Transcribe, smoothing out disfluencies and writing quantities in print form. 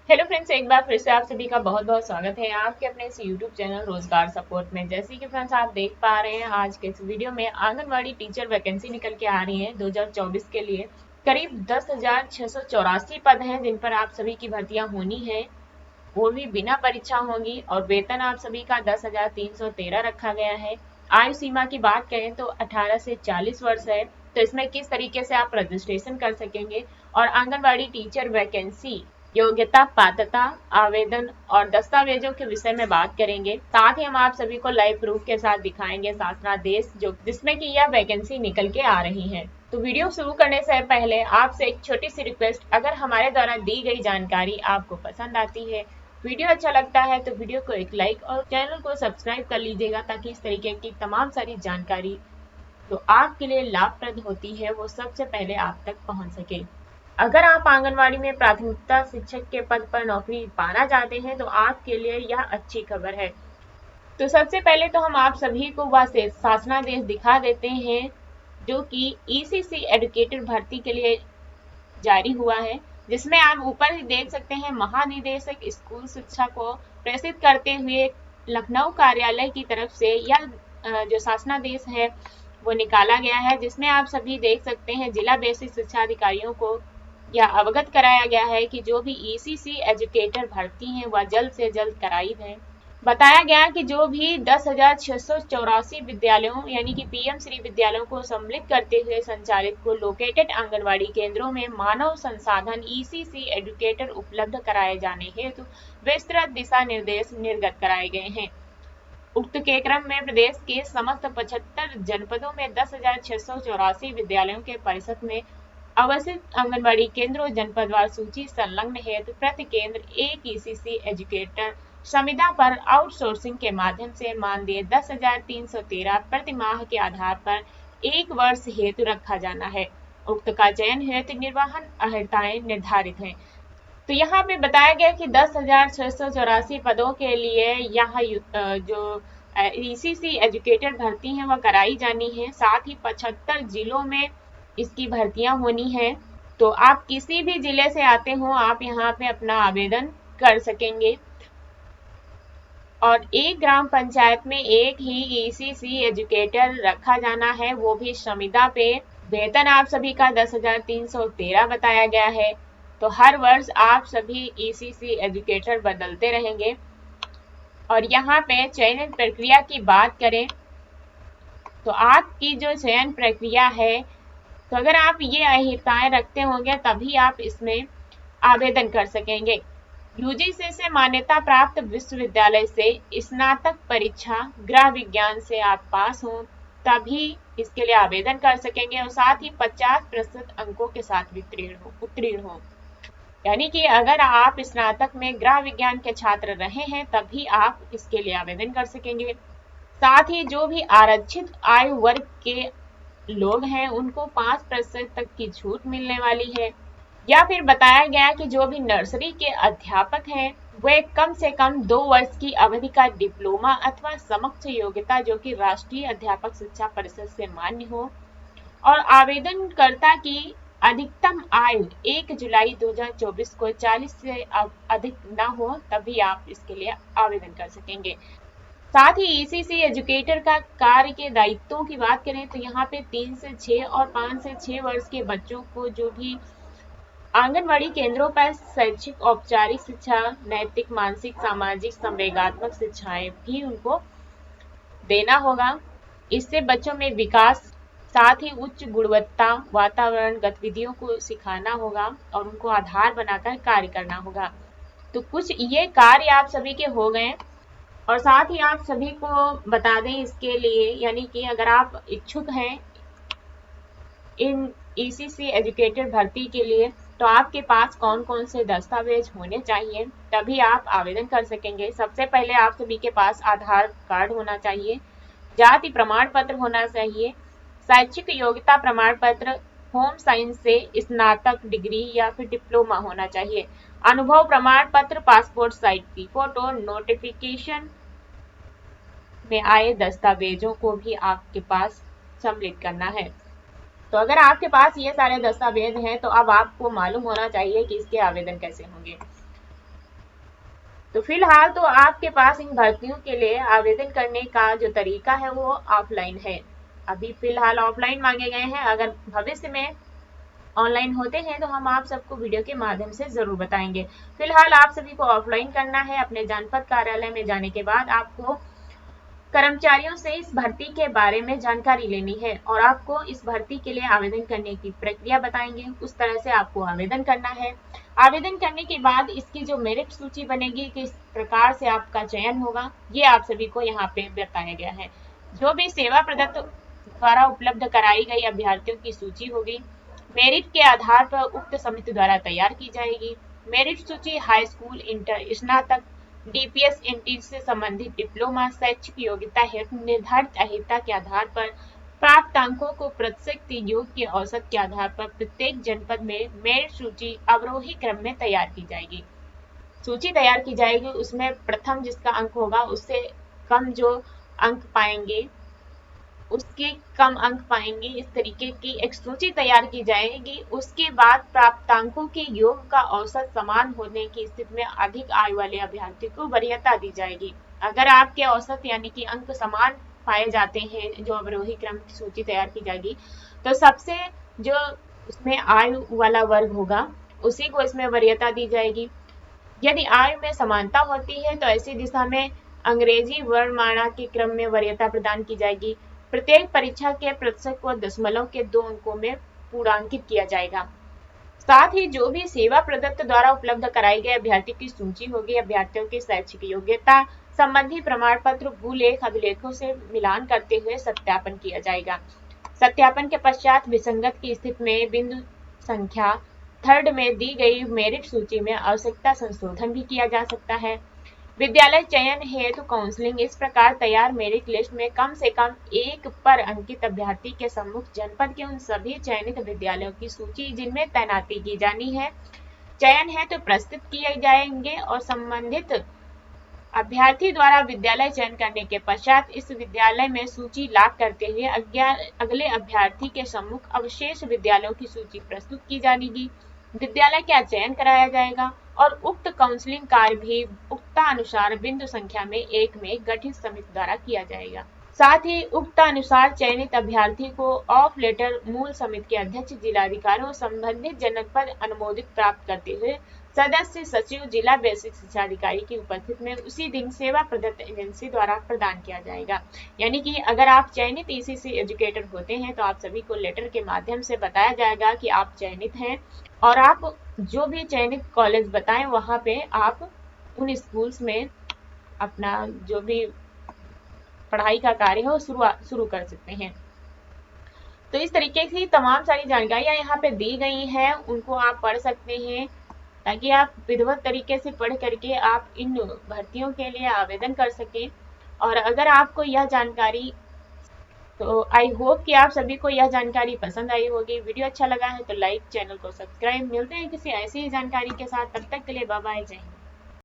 Hello friends, एक बार फिर से आप सभी का बहुत बहुत स्वागत है आपके अपने इस यूट्यूब चैनल रोजगार सपोर्ट में। जैसे कि फ्रेंड्स आप देख पा रहे हैं, आज के इस वीडियो में आंगनवाड़ी टीचर वैकेंसी निकल के आ रही है 2024 के लिए। करीब 10,684 पद हैं जिन पर आप सभी की भर्तियां होनी है, वो भी बिना परीक्षा होंगी। और वेतन आप सभी का 10,313 रखा गया है। आयु सीमा की बात करें तो 18 से 40 वर्ष है। तो इसमें किस तरीके से आप रजिस्ट्रेशन कर सकेंगे और आंगनवाड़ी टीचर वैकेंसी, योग्यता, पात्रता, आवेदन और दस्तावेजों के विषय में बात करेंगे। साथ ही हम आप सभी को लाइव प्रूफ के साथ दिखाएंगे शासनादेश जो जिसमें कि यह वैकेंसी निकल के आ रही है। तो वीडियो शुरू करने से पहले आपसे एक छोटी सी रिक्वेस्ट, अगर हमारे द्वारा दी गई जानकारी आपको पसंद आती है, वीडियो अच्छा लगता है तो वीडियो को एक लाइक और चैनल को सब्सक्राइब कर लीजिएगा, ताकि इस तरीके की तमाम सारी जानकारी तो आपके लिए लाभप्रद होती है वो सबसे पहले आप तक पहुंच सके। अगर आप आंगनवाड़ी में प्राथमिकता शिक्षक के पद पर नौकरी पाना चाहते हैं तो आपके लिए यह अच्छी खबर है। तो सबसे पहले तो हम आप सभी को वह शासनादेश दिखा देते हैं जो कि ईसीसी एजुकेटर भर्ती के लिए जारी हुआ है, जिसमें आप ऊपर ही देख सकते हैं महानिदेशक स्कूल शिक्षा को प्रेषित करते हुए लखनऊ कार्यालय की तरफ से यह जो शासनादेश है वो निकाला गया है, जिसमें आप सभी देख सकते हैं जिला बेसिक शिक्षा अधिकारियों को यह अवगत कराया गया है कि जो भी ईसीसी एजुकेटर भर्ती है वह जल्द से जल्द कराई है। बताया गया कि जो भी 10,684 विद्यालयों यानी कि पीएम श्री विद्यालयों को सम्मिलित करते हुए संचालित को लोकेटेड आंगनवाड़ी केंद्रों में मानव संसाधन ईसीसी एजुकेटर उपलब्ध कराए जाने हेतु विस्तृत दिशा निर्देश निर्गत कराए गए हैं। उक्त के क्रम में प्रदेश के समस्त 75 जनपदों में 10,684 विद्यालयों के परिषद में अवस्थित आंगनबाड़ी केंद्रों जनपदवार सूची संलग्न हेतु प्रति केंद्र एक ईसीसी एजुकेटर संविदा पर आउटसोर्सिंग के माध्यम से मानदेय 10,313 प्रति माह के आधार पर 1 वर्ष हेतु रखा जाना है। उक्त का चयन हेतु निर्वहन अर्हताएं निर्धारित हैं। तो यहाँ पे बताया गया कि 10,684 पदों के लिए यहाँ जो ईसीसी एजुकेटर भर्ती है वह कराई जानी है। साथ ही 75 जिलों में इसकी भर्तियां होनी है। तो आप किसी भी जिले से आते हो, आप यहाँ पे अपना आवेदन कर सकेंगे। और एक ग्राम पंचायत में एक ही ईसीसी एजुकेटर रखा जाना है, वो भी संविदा पे। वेतन आप सभी का 10,313 बताया गया है। तो हर वर्ष आप सभी ईसीसी एजुकेटर बदलते रहेंगे। और यहाँ पे चयन प्रक्रिया की बात करें तो आपकी जो चयन प्रक्रिया है, तो अगर आप ये अर्हताएं रखते होंगे तभी आप इसमें आवेदन कर सकेंगे। यूजीसी से मान्यता प्राप्त विश्वविद्यालय से स्नातक परीक्षा गृह विज्ञान से आप पास हो तभी इसके लिए आवेदन कर सकेंगे। और साथ ही 50% अंकों के साथ उत्तीर्ण हो। यानी कि अगर आप स्नातक में गृह विज्ञान के छात्र रहे हैं तभी आप इसके लिए आवेदन कर सकेंगे। साथ ही जो भी आरक्षित आयु वर्ग के लोग हैं उनको 5% तक की छूट मिलने वाली है। या फिर बताया गया कि जो भी नर्सरी के अध्यापक हैं वे कम से कम 2 वर्ष की अवधि का डिप्लोमा अथवा समकक्ष योग्यता जो कि राष्ट्रीय अध्यापक शिक्षा परिषद से मान्य हो, और आवेदनकर्ता की अधिकतम आयु 1 जुलाई 2024 को 40 से अधिक न हो तभी आप इसके लिए आवेदन कर सकेंगे। साथ ही ईसीसी एजुकेटर का कार्य के दायित्वों की बात करें तो यहाँ पे 3 से 6 और 5 से 6 वर्ष के बच्चों को जो भी आंगनवाड़ी केंद्रों पर शैक्षिक औपचारिक शिक्षा, नैतिक, मानसिक, सामाजिक, संवेगात्मक शिक्षाएं भी उनको देना होगा। इससे बच्चों में विकास, साथ ही उच्च गुणवत्ता वातावरण गतिविधियों को सिखाना होगा और उनको आधार बनाकर कार्य करना होगा। तो कुछ ये कार्य आप सभी के हो गए। और साथ ही आप सभी को बता दें इसके लिए, यानी कि अगर आप इच्छुक हैं इन ईसीसी एजुकेटर भर्ती के लिए, तो आपके पास कौन कौन से दस्तावेज होने चाहिए तभी आप आवेदन कर सकेंगे। सबसे पहले आप सभी के पास आधार कार्ड होना चाहिए, जाति प्रमाण पत्र होना चाहिए, शैक्षिक योग्यता प्रमाण पत्र, होम साइंस से स्नातक डिग्री या फिर डिप्लोमा होना चाहिए, अनुभव प्रमाण पत्र, पासपोर्ट साइज की फोटो, नोटिफिकेशन में आए दस्तावेजों को भी आपके पास सम्मिलित करना है। तो अगर आपके पास ये सारे दस्तावेज हैं तो अब आपको मालूम होना चाहिए कि इसके आवेदन कैसे होंगे। तो फिलहाल तो आपके पास इन भर्तियों के लिए आवेदन करने का जो तरीका है वो ऑफलाइन है। अभी फिलहाल ऑफलाइन मांगे गए हैं, अगर भविष्य में ऑनलाइन होते हैं तो हम आप सबको वीडियो के माध्यम से जरूर बताएंगे। फिलहाल आप सभी को ऑफलाइन करना है। अपने जनपद कार्यालय में जाने के बाद आपको कर्मचारियों से इस भर्ती के बारे में जानकारी लेनी है और आपको इस भर्ती के लिए आवेदन करने की प्रक्रिया बताएंगे, उस तरह से आपको आवेदन करना है। आवेदन करने के बाद इसकी जो मेरिट सूची बनेगी, किस प्रकार से आपका चयन होगा, ये आप सभी को यहाँ पे बताया गया है। जो भी सेवा प्रदत्त द्वारा उपलब्ध कराई गई अभ्यर्थियों की सूची होगी, मेरिट के आधार पर उक्त समिति द्वारा तैयार की जाएगी। मेरिट सूची हाई स्कूल, इंटर, स्नातक, डीपीएस, एनटी से संबंधित डिप्लोमा, शैक्षिक योग्यता हेतु निर्धारित अहिर्ता के आधार पर प्राप्त अंकों को प्रतिशत योग के औसत के आधार पर प्रत्येक जनपद में मेरिट सूची अवरोही क्रम में तैयार की जाएगी। सूची तैयार की जाएगी, उसमें प्रथम जिसका अंक होगा उससे कम जो अंक पाएंगे उसके कम अंक पाएंगे, इस तरीके की एक सूची तैयार की जाएगी। उसके बाद प्राप्तांकों के योग का औसत समान होने की स्थिति में अधिक आयु वाले अभ्यर्थी को वरीयता दी जाएगी। अगर आपके औसत यानी कि अंक समान पाए जाते हैं, जो अवरोही क्रम की सूची तैयार की जाएगी, तो सबसे जो उसमें आयु वाला वर्ग होगा उसी को इसमें वरीयता दी जाएगी। यदि आयु में समानता होती है तो ऐसी दिशा में अंग्रेजी वर्णमाला के क्रम में वरीयता प्रदान की जाएगी। प्रत्येक परीक्षा के प्रतिशत को दशमलव के 2 अंकों में पूर्णांकित किया जाएगा। साथ ही जो भी सेवा प्रदत्त द्वारा उपलब्ध कराई गई अभ्यर्थी की सूची होगी, अभ्यर्थियों की शैक्षिक योग्यता संबंधी प्रमाण पत्र भूलेख अभिलेखों से मिलान करते हुए सत्यापन किया जाएगा। सत्यापन के पश्चात विसंगत की स्थिति में बिंदु संख्या 3 में दी गई मेरिट सूची में आवश्यकता संशोधन भी किया जा सकता है। विद्यालय चयन हेतु काउंसलिंग इस प्रकार तैयार मेरिट लिस्ट में कम से कम एक पर अंकित अभ्यर्थी के सम्मुख जनपद के उन सभी चयनित विद्यालयों की सूची जिनमें तैनाती की जानी है, चयन है तो प्रस्तुत किए जाएंगे और संबंधित अभ्यर्थी द्वारा विद्यालय चयन करने के पश्चात इस विद्यालय में सूची लाभ करते हुए अगले अभ्यर्थी के सम्मुख अवशेष विद्यालयों की सूची प्रस्तुत की जाएगी। विद्यालय का चयन कराया जाएगा और उक्त काउंसलिंग कार्य भी उक्तानुसार बिंदु संख्या में 1 में गठित समिति द्वारा किया जाएगा। साथ ही उक्तानुसार चयनित अभ्यर्थी को ऑफ लेटर मूल समिति के अध्यक्ष, जिलाधिकारियों, संबंधित जनपद अनुमोदित प्राप्त करते हुए सदस्य सचिव, जिला बेसिक शिक्षा अधिकारी की उपस्थिति में उसी दिन सेवा प्रदत्त एजेंसी द्वारा प्रदान किया जाएगा। यानी कि अगर आप चयनित ईसीसी एजुकेटर होते हैं तो आप सभी को लेटर के माध्यम से बताया जाएगा कि आप चयनित हैं और आप जो भी चयनित कॉलेज बताएं वहां पे आप उन स्कूल्स में अपना जो भी पढ़ाई का कार्य है वो शुरू कर सकते हैं। तो इस तरीके की तमाम सारी जानकारियां यहाँ पे दी गई हैं, उनको आप पढ़ सकते हैं ताकि आप विधिवत तरीके से पढ़ करके आप इन भर्तियों के लिए आवेदन कर सकें। और अगर आपको यह जानकारी, तो आई होप कि आप सभी को यह जानकारी पसंद आई होगी। वीडियो अच्छा लगा है तो लाइक, चैनल को सब्सक्राइब। मिलते हैं किसी ऐसी ही जानकारी के साथ, तब तक के लिए बाय बाय, जय हिंद।